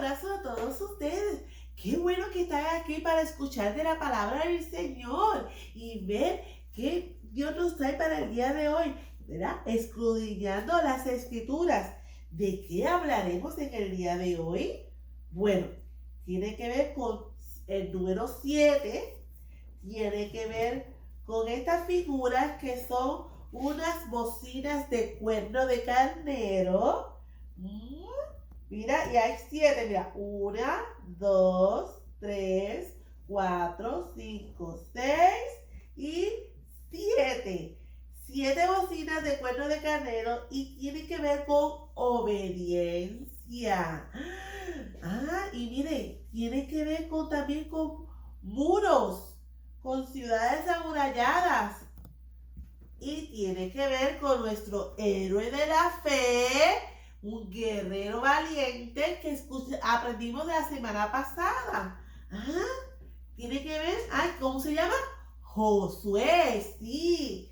abrazo a todos ustedes. Qué bueno que están aquí para escuchar de la palabra del Señor y ver qué Dios nos trae para el día de hoy, ¿verdad? Escudriñando las escrituras. ¿De qué hablaremos en el día de hoy? Bueno, tiene que ver con el número 7, tiene que ver con estas figuras que son unas bocinas de cuerno de carnero. Mira, y hay 7, mira, 1, 2, 3, 4, 5, 6 y 7. 7 bocinas de cuerno de carnero y tiene que ver con obediencia. Y miren, tiene que ver también con muros, con ciudades amuralladas. Y tiene que ver con nuestro héroe de la fe, un guerrero valiente que aprendimos de la semana pasada. Tiene que ver, ¿cómo se llama? Josué, sí.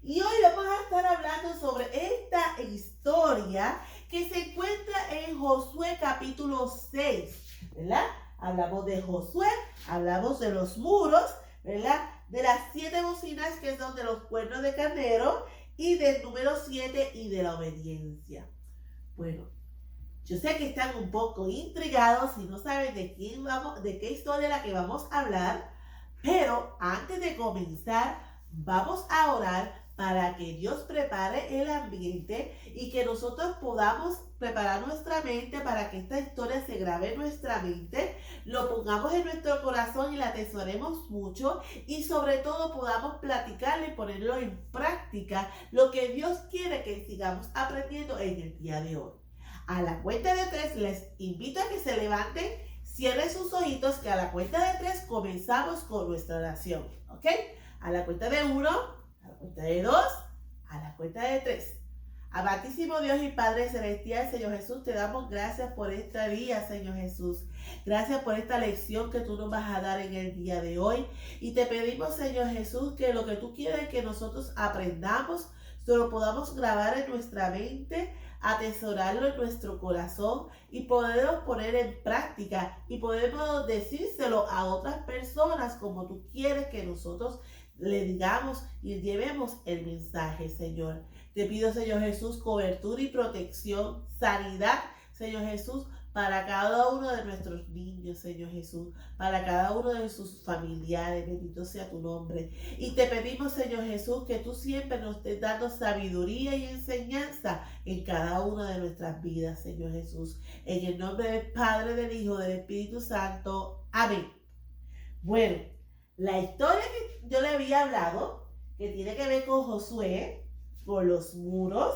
Y hoy vamos a estar hablando sobre esta historia que se encuentra en Josué capítulo 6, ¿verdad? Hablamos de Josué, hablamos de los muros, ¿verdad? De las 7 bocinas que son de los cuernos de carnero y del número 7 y de la obediencia. Bueno, yo sé que están un poco intrigados y no saben de qué historia es la que vamos a hablar, pero antes de comenzar, vamos a orar para que Dios prepare el ambiente y que nosotros podamos preparar nuestra mente para que esta historia se grabe en nuestra mente, lo pongamos en nuestro corazón y la atesoremos mucho y sobre todo podamos platicarle y ponerlo en práctica lo que Dios quiere que sigamos aprendiendo en el día de hoy. A la cuenta de 3 les invito a que se levanten, cierren sus ojitos, que a la cuenta de 3 comenzamos con nuestra oración, ¿ok? A la cuenta de 1, a la cuenta de 2, a la cuenta de 3. Amantísimo Dios y Padre Celestial, Señor Jesús, te damos gracias por este día, Señor Jesús. Gracias por esta lección que tú nos vas a dar en el día de hoy. Y te pedimos, Señor Jesús, que lo que tú quieres que nosotros aprendamos, se lo podamos grabar en nuestra mente, atesorarlo en nuestro corazón y poderlo poner en práctica y podemos decírselo a otras personas como tú quieres que nosotros le digamos y llevemos el mensaje, Señor. Te pido, Señor Jesús, cobertura y protección, sanidad, Señor Jesús, para cada uno de nuestros niños, Señor Jesús, para cada uno de sus familiares, bendito sea tu nombre. Y te pedimos, Señor Jesús, que tú siempre nos estés dando sabiduría y enseñanza en cada una de nuestras vidas, Señor Jesús. En el nombre del Padre, del Hijo, del Espíritu Santo. Amén. Bueno, la historia que yo le había hablado, que tiene que ver con Josué, con los muros,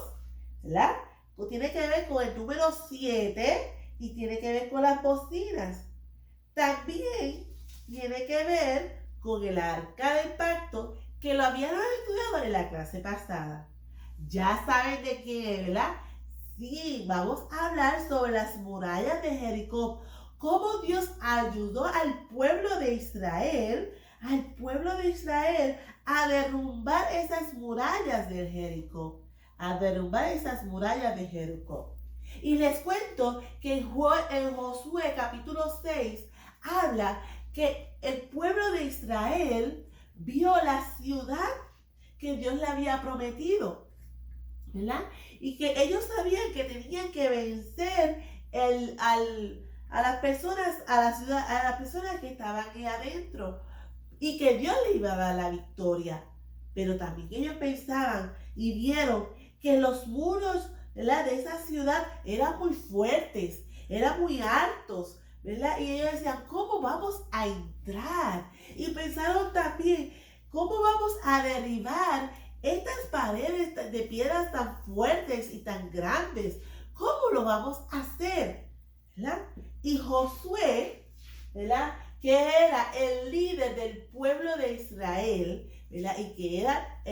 ¿verdad? Pues tiene que ver con el número 7 y tiene que ver con las bocinas. También tiene que ver con el arca del pacto, que lo habíamos estudiado en la clase pasada. Ya saben de quién es, ¿verdad? Sí, vamos a hablar sobre las murallas de Jericó. Cómo Dios ayudó al pueblo de Israel, a derrumbar esas murallas de Jericó. Y les cuento que en Josué capítulo 6 habla que el pueblo de Israel vio la ciudad que Dios le había prometido, ¿verdad? Y que ellos sabían que tenían que vencer a las personas que estaban ahí adentro y que Dios le iba a dar la victoria. Pero también ellos pensaban y vieron que los muros, ¿verdad?, de esa ciudad eran muy fuertes, eran muy altos, ¿verdad? Y ellos decían, ¿cómo vamos a entrar? Y pensaron también, ¿cómo vamos a derribar estas paredes de piedras tan fuertes y tan grandes? ¿Cómo lo vamos a hacer? ¿Verdad? Y Josué, ¿verdad?, que era el líder del pueblo de Israel, ¿verdad?, y que era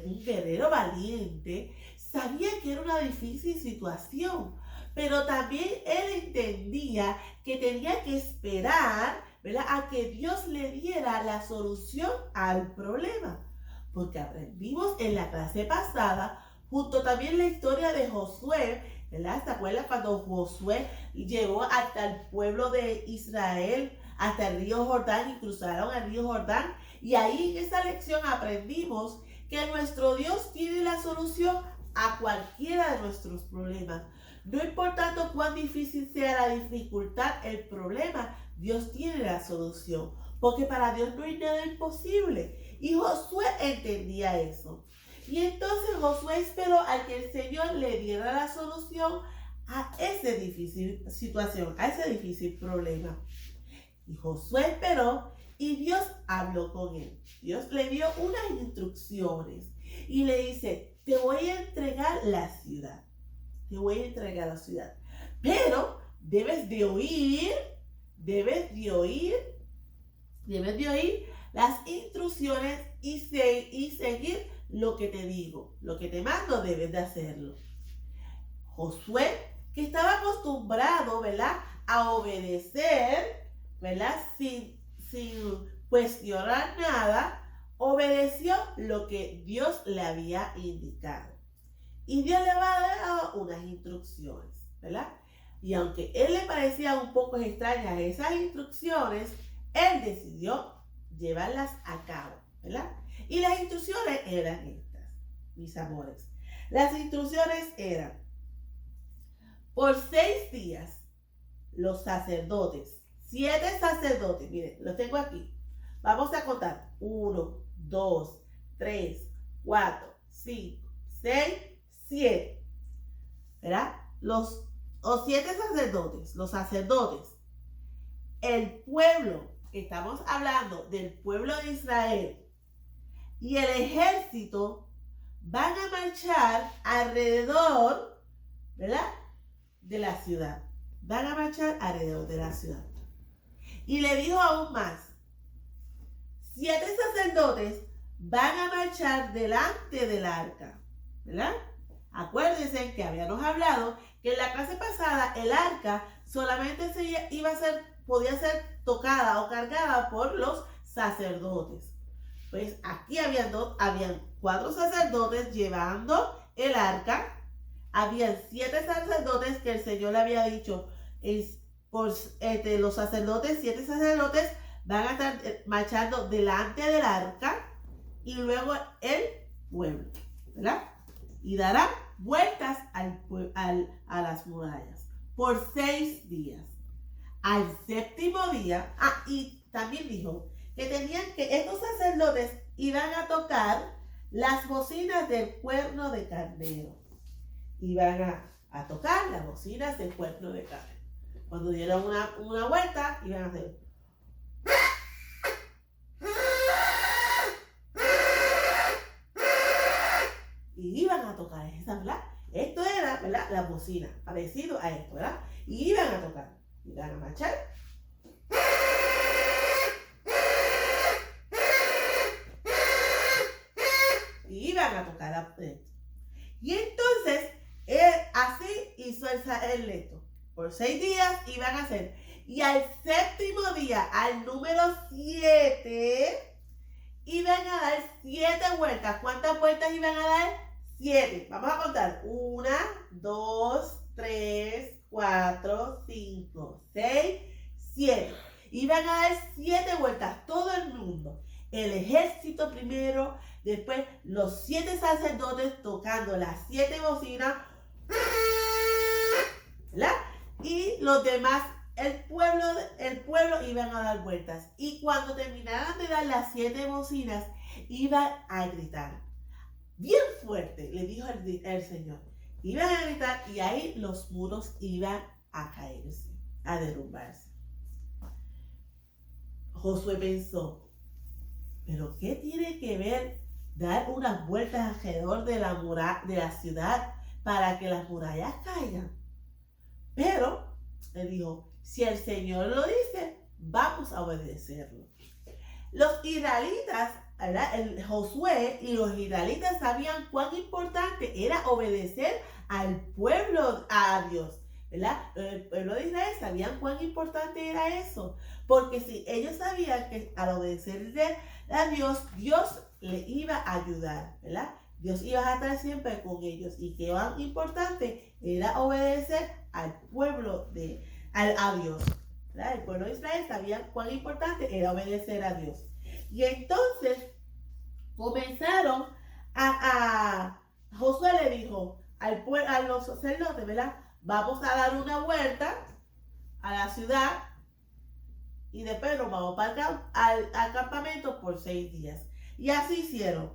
un guerrero valiente, sabía que era una difícil situación, pero también él entendía que tenía que esperar, ¿verdad?, a que Dios le diera la solución al problema. Porque aprendimos en la clase pasada, junto también la historia de Josué, ¿verdad? ¿Se acuerdan cuando Josué llevó hasta el pueblo de Israel, hasta el río Jordán y cruzaron el río Jordán? Y ahí en esa lección aprendimos que nuestro Dios tiene la solución a cualquiera de nuestros problemas. No importando cuán difícil sea la dificultad, el problema, Dios tiene la solución. Porque para Dios no hay nada imposible. Y Josué entendía eso. Y entonces Josué esperó a que el Señor le diera la solución a esa difícil situación, a ese difícil problema. Y Josué esperó y Dios habló con él. Dios le dio unas instrucciones y le dice, te voy a entregar la ciudad. Te voy a entregar la ciudad. Pero debes de oír las instrucciones y seguir lo que te digo. Lo que te mando debes de hacerlo. Josué, que estaba acostumbrado, ¿verdad?, a obedecer, ¿verdad?, sin cuestionar nada, obedeció lo que Dios le había indicado. Y Dios le va a dar unas instrucciones, ¿verdad? Y aunque él le parecía un poco extrañas esas instrucciones, él decidió llevarlas a cabo, ¿verdad? Y las instrucciones eran estas, mis amores. Las instrucciones eran, por 6 días, los sacerdotes, 7 sacerdotes, miren, los tengo aquí. Vamos a contar, 1, 2, 3, 4, 5, 6, 7, ¿verdad? Los 7 sacerdotes, los sacerdotes, el pueblo, que estamos hablando del pueblo de Israel, y el ejército van a marchar alrededor, ¿verdad?, de la ciudad. Van a marchar alrededor de la ciudad. Y le dijo aún más, 7 sacerdotes van a marchar delante del arca, ¿verdad? Acuérdense que habíamos hablado que en la clase pasada el arca solamente podía ser tocada o cargada por los sacerdotes. Pues aquí habían 4 sacerdotes llevando el arca. Habían 7 sacerdotes que el Señor le había dicho, los sacerdotes, 7 sacerdotes van a estar marchando delante del arca y luego el pueblo, ¿verdad? Y darán vueltas a las murallas por 6 días. Al 7º día, y también dijo que estos sacerdotes iban a tocar las bocinas del cuerno de carnero. Iban a tocar las bocinas del cuerno de carnero. Cuando dieron una vuelta, iban a hacer. Y iban a tocar esa, ¿verdad? Esto era, ¿verdad?, la bocina, parecido a esto, ¿verdad? Y iban a tocar, iban a marchar. Y iban a tocar esto. Y entonces, así hizo el leto. Por 6 días iban a hacer. Y al 7º día, al número 7, iban a dar 7 vueltas. ¿Cuántas vueltas iban a dar? 7. Vamos a contar. 1, 2, 3, 4, 5, 6, 7. Iban a dar 7 vueltas. Todo el mundo. El ejército primero. Después los 7 sacerdotes tocando las 7 bocinas. ¿Verdad? Y los demás, el pueblo iban a dar vueltas. Y cuando terminaran de dar las 7 bocinas, iban a gritar. Bien fuerte, le dijo el Señor. Iban a gritar y ahí los muros iban a caerse, a derrumbarse. Josué pensó, ¿pero qué tiene que ver dar unas vueltas alrededor de la ciudad para que las murallas caigan? Pero, le dijo, si el Señor lo dice, vamos a obedecerlo. Los israelitas, ¿verdad?, Josué y los israelitas sabían cuán importante era obedecer al pueblo, a Dios, ¿verdad? El pueblo de Israel sabían cuán importante era eso. Porque si ellos sabían que al obedecerle a Dios, Dios le iba a ayudar, ¿verdad? Dios iba a estar siempre con ellos. Y que más importante era obedecer al pueblo a Dios. ¿Verdad? El pueblo de Israel sabía cuán importante era obedecer a Dios. Y entonces comenzaron Josué le dijo a los sacerdotes, ¿verdad? Vamos a dar una vuelta a la ciudad y después nos vamos para al campamento por 6 días. Y así hicieron.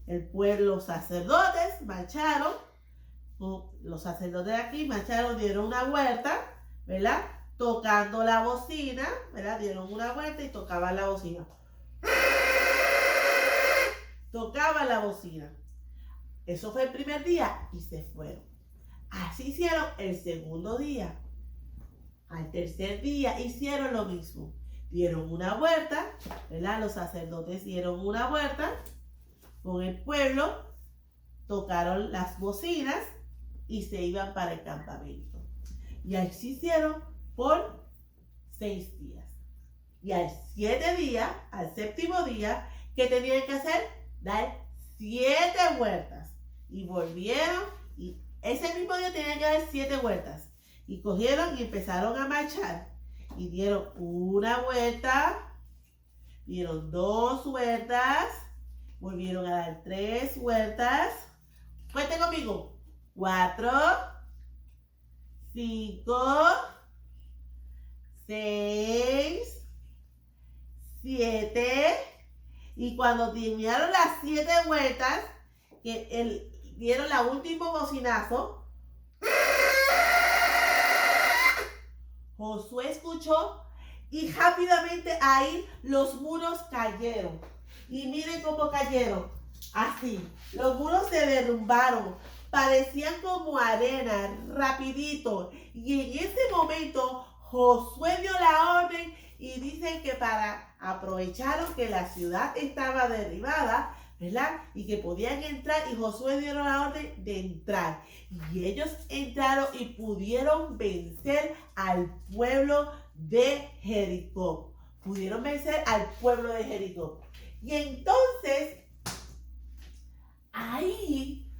El pueblo, los sacerdotes marcharon, los sacerdotes de aquí marcharon, dieron una vuelta, ¿verdad? Tocando la bocina, ¿verdad? Dieron una vuelta y tocaban la bocina. Tocaban la bocina. Eso fue el primer día y se fueron. Así hicieron el segundo día. Al tercer día hicieron lo mismo. Dieron una vuelta, ¿verdad? Los sacerdotes dieron una vuelta con el pueblo, tocaron las bocinas y se iban para el campamento. Y así hicieron por 6 días. Y al 7 día, al séptimo día, ¿qué tenían que hacer? Dar 7 vueltas. Y volvieron, y ese mismo día tenían que dar 7 vueltas. Y cogieron y empezaron a marchar. Y dieron una vuelta, dieron 2 vueltas, volvieron a dar 3 vueltas. Cuenten conmigo. 4, 5, 6, 7. Y cuando terminaron las 7 vueltas, que dieron el último bocinazo, Josué escuchó y rápidamente ahí los muros cayeron. Y miren cómo cayeron. Así. Los muros se derrumbaron. Parecían como arena, rapidito. Y en ese momento Josué dio la orden y dicen que aprovecharon que la ciudad estaba derribada, ¿verdad? Y que podían entrar, y Josué dio la orden de entrar. Y ellos entraron y pudieron vencer al pueblo de Jericó. Pudieron vencer al pueblo de Jericó. Y entonces, ahí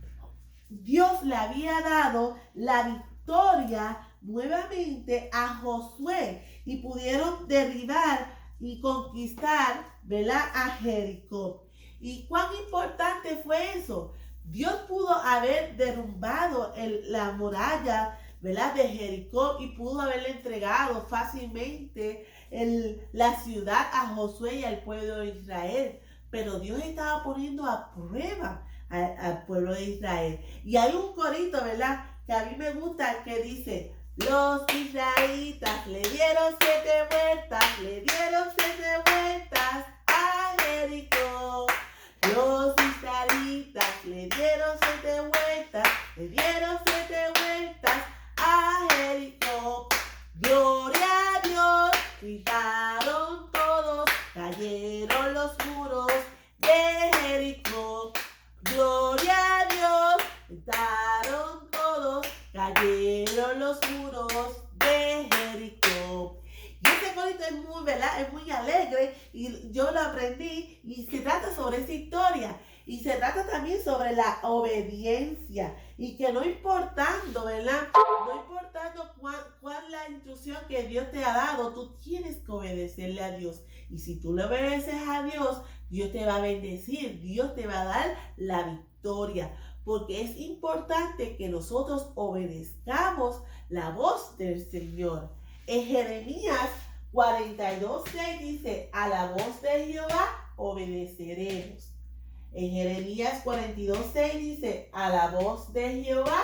Dios le había dado la victoria nuevamente a Josué. Y pudieron derribar y conquistar, ¿verdad?, a Jericó. ¿Y cuán importante fue eso? Dios pudo haber derrumbado la muralla, ¿verdad?, de Jericó, y pudo haberle entregado fácilmente la ciudad a Josué y al pueblo de Israel. Pero Dios estaba poniendo a prueba al pueblo de Israel. Y hay un corito, ¿verdad?, que a mí me gusta, que dice: los israelitas le dieron 7 vueltas, le dieron 7 vueltas a Jericó. Los israelitas le dieron 7 vueltas, le dieron 7 vueltas a Jericó. Gloria a Dios, gritaron todos, cayeron los muros de Jericó. Gloria a Dios, gritaron todos, cayeron los muros de Jericó. Y ese corito es muy, ¿verdad?, es muy alegre, y yo lo aprendí, y se trata sobre esa historia, y se trata también sobre la obediencia, y que no importando, ¿verdad?, no importando cuál la instrucción que Dios te ha dado, tú tienes que obedecerle a Dios. Y si tú le obedeces a Dios, Dios te va a bendecir, Dios te va a dar la victoria. Porque es importante que nosotros obedezcamos la voz del Señor. En Jeremías 42:6 dice: a la voz de Jehová obedeceremos. En Jeremías 42:6 dice: a la voz de Jehová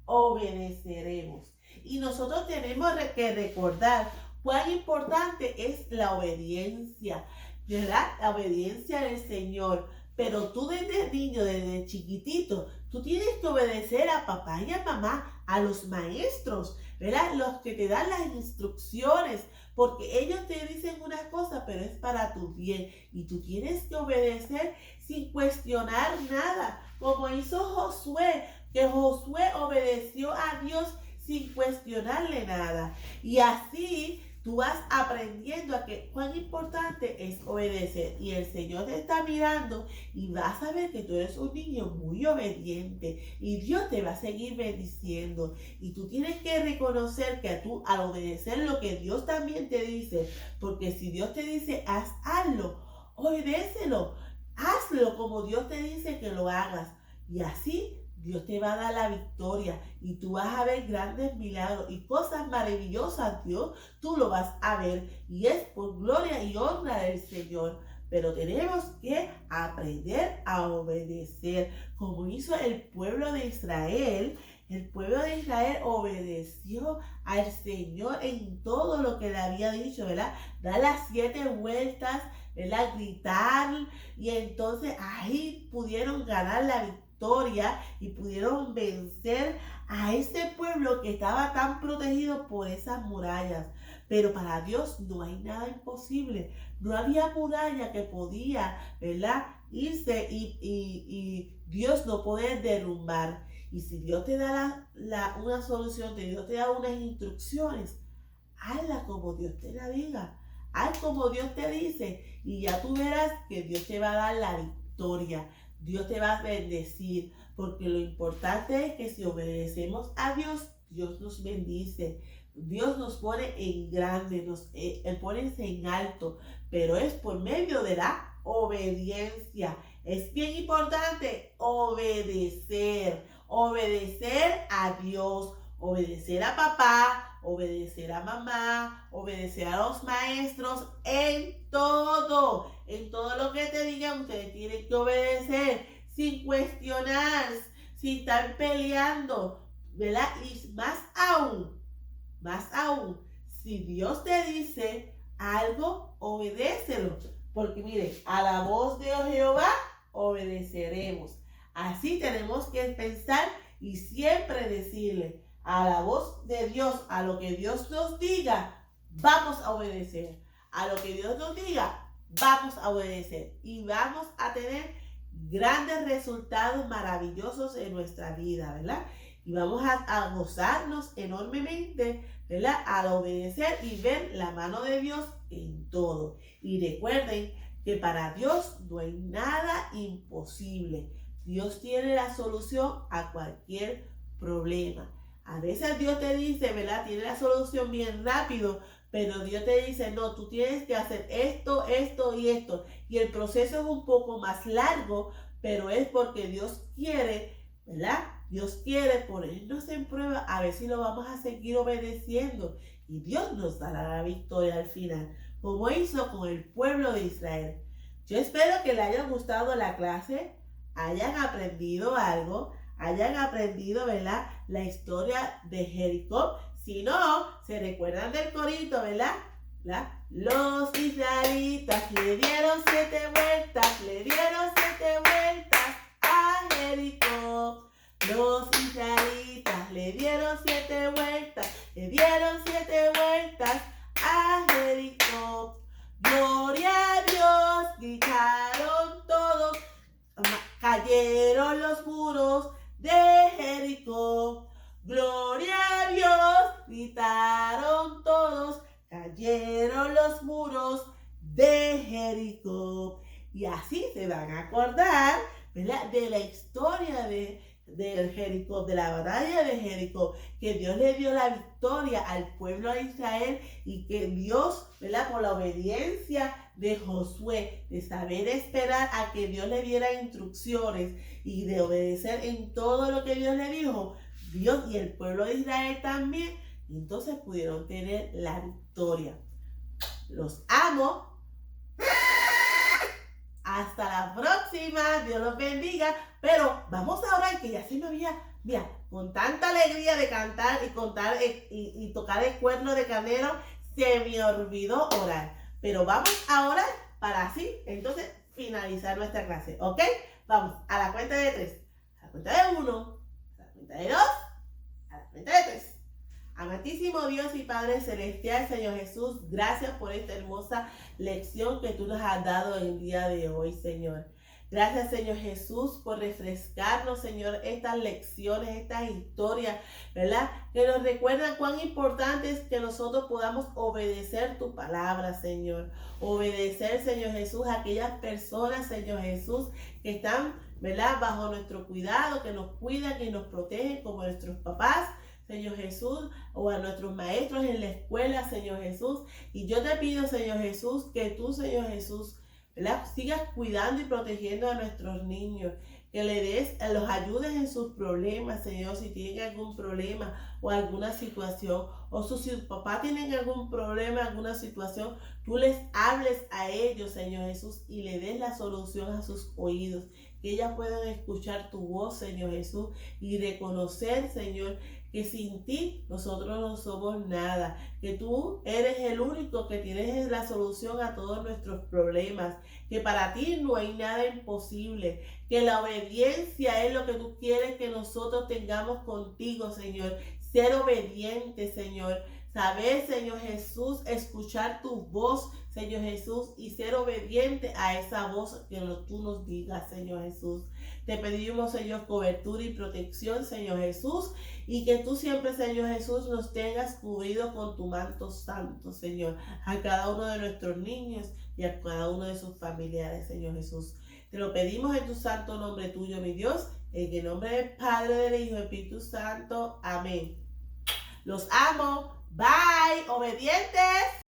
obedeceremos. Y nosotros tenemos que recordar cuán importante es la obediencia, ¿verdad? La obediencia del Señor. Pero tú desde niño, desde chiquitito, tú tienes que obedecer a papá y a mamá, a los maestros, ¿verdad?, los que te dan las instrucciones, porque ellos te dicen una cosa, pero es para tu bien. Y tú tienes que obedecer sin cuestionar nada, como hizo Josué, que Josué obedeció a Dios sin cuestionarle nada. Y así tú vas aprendiendo a que cuán importante es obedecer. Y el Señor te está mirando y vas a ver que tú eres un niño muy obediente y Dios te va a seguir bendiciendo. Y tú tienes que reconocer que tú al obedecer lo que Dios también te dice, porque si Dios te dice hazlo, obedécelo, hazlo como Dios te dice que lo hagas. Y así Dios te va a dar la victoria y tú vas a ver grandes milagros y cosas maravillosas, Dios, tú lo vas a ver y es por gloria y honra del Señor. Pero tenemos que aprender a obedecer, como hizo el pueblo de Israel. El pueblo de Israel obedeció al Señor en todo lo que le había dicho, ¿verdad? Dar las 7 vueltas, ¿verdad? Gritar, y entonces ahí pudieron ganar la victoria y pudieron vencer a ese pueblo que estaba tan protegido por esas murallas. Pero para Dios no hay nada imposible. No había muralla que podía, ¿verdad?, irse y Dios no poder derrumbar. Y si Dios te da una solución, Dios te da unas instrucciones, hazla como Dios te la diga. Haz como Dios te dice y ya tú verás que Dios te va a dar la victoria. Dios te va a bendecir, porque lo importante es que si obedecemos a Dios, Dios nos bendice. Dios nos pone en grande, nos pone en alto, pero es por medio de la obediencia. Es bien importante obedecer a Dios, obedecer a papá, obedecer a mamá, obedecer a los maestros en todo lo que te digan. Ustedes tienen que obedecer sin cuestionar, sin estar peleando, ¿verdad? Y más aún, si Dios te dice algo, obedécelo, porque mire, a la voz de Jehová obedeceremos. Así tenemos que pensar y siempre decirle a la voz de Dios, a lo que Dios nos diga, vamos a obedecer. A lo que Dios nos diga, vamos a obedecer. Y vamos a tener grandes resultados maravillosos en nuestra vida, ¿verdad? Y vamos a gozarnos enormemente, ¿verdad?, al obedecer y ver la mano de Dios en todo. Y recuerden que para Dios no hay nada imposible. Dios tiene la solución a cualquier problema. A veces Dios te dice, ¿verdad?, tiene la solución bien rápido, pero Dios te dice, no, tú tienes que hacer esto, esto y esto. Y el proceso es un poco más largo, pero es porque Dios quiere, ¿verdad? Dios quiere ponernos en prueba a ver si lo vamos a seguir obedeciendo. Y Dios nos dará la victoria al final, como hizo con el pueblo de Israel. Yo espero que les haya gustado la clase, hayan aprendido algo, hayan aprendido, ¿verdad?, la historia de Jericó. Si no, se recuerdan del corito, ¿verdad? Los israelitas le dieron 7 vueltas, a Jericó. Los israelitas le dieron 7 vueltas, a Jericó. Gloria a Dios, gritaron todos, cayeron los muros de Jericó. Gloria a Dios, gritaron todos, cayeron los muros de Jericó. Y así se van a acordar, ¿verdad?, de la historia de Jericó, de la batalla de Jericó, que Dios le dio la victoria al pueblo de Israel y que Dios, ¿verdad?, por la obediencia de Josué, de saber esperar a que Dios le diera instrucciones y de obedecer en todo lo que Dios le dijo, Dios y el pueblo de Israel también, y entonces pudieron tener la victoria. Los amo. Hasta la próxima. Dios los bendiga. Pero vamos a orar, que ya se me había, mira, con tanta alegría de cantar y contar y tocar el cuerno de carnero, se me olvidó orar. Pero vamos a orar para así, entonces, finalizar nuestra clase. ¿Ok? Vamos a la cuenta de 3. A la cuenta de 1. A la cuenta de 2. A la cuenta de 3. Amantísimo Dios y Padre Celestial, Señor Jesús, gracias por esta hermosa lección que tú nos has dado el día de hoy, Señor. Gracias, Señor Jesús, por refrescarnos, Señor, estas lecciones, estas historias, ¿verdad? Que nos recuerdan cuán importante es que nosotros podamos obedecer tu palabra, Señor. Obedecer, Señor Jesús, a aquellas personas, Señor Jesús, que están, ¿verdad?, bajo nuestro cuidado, que nos cuidan y nos protegen, como nuestros papás, Señor Jesús, o a nuestros maestros en la escuela, Señor Jesús. Y yo te pido, Señor Jesús, que tú, Señor Jesús, ¿verdad?, sigas cuidando y protegiendo a nuestros niños, que los ayudes en sus problemas, Señor, si tienen algún problema o alguna situación, o si sus papás tienen algún problema, alguna situación, tú les hables a ellos, Señor Jesús, y le des la solución a sus oídos, que ellas puedan escuchar tu voz, Señor Jesús, y reconocer, Señor, que sin ti nosotros no somos nada, que tú eres el único que tienes la solución a todos nuestros problemas, que para ti no hay nada imposible, que la obediencia es lo que tú quieres que nosotros tengamos contigo, Señor. Ser obediente, Señor. Saber, Señor Jesús, escuchar tu voz, Señor Jesús, y ser obediente a esa voz que tú nos digas, Señor Jesús. Te pedimos, Señor, cobertura y protección, Señor Jesús, y que tú siempre, Señor Jesús, nos tengas cubrido con tu manto santo, Señor, a cada uno de nuestros niños y a cada uno de sus familiares, Señor Jesús. Te lo pedimos en tu santo nombre tuyo, mi Dios, en el nombre del Padre, del Hijo y del Espíritu Santo. Amén. Los amo. Bye, obedientes.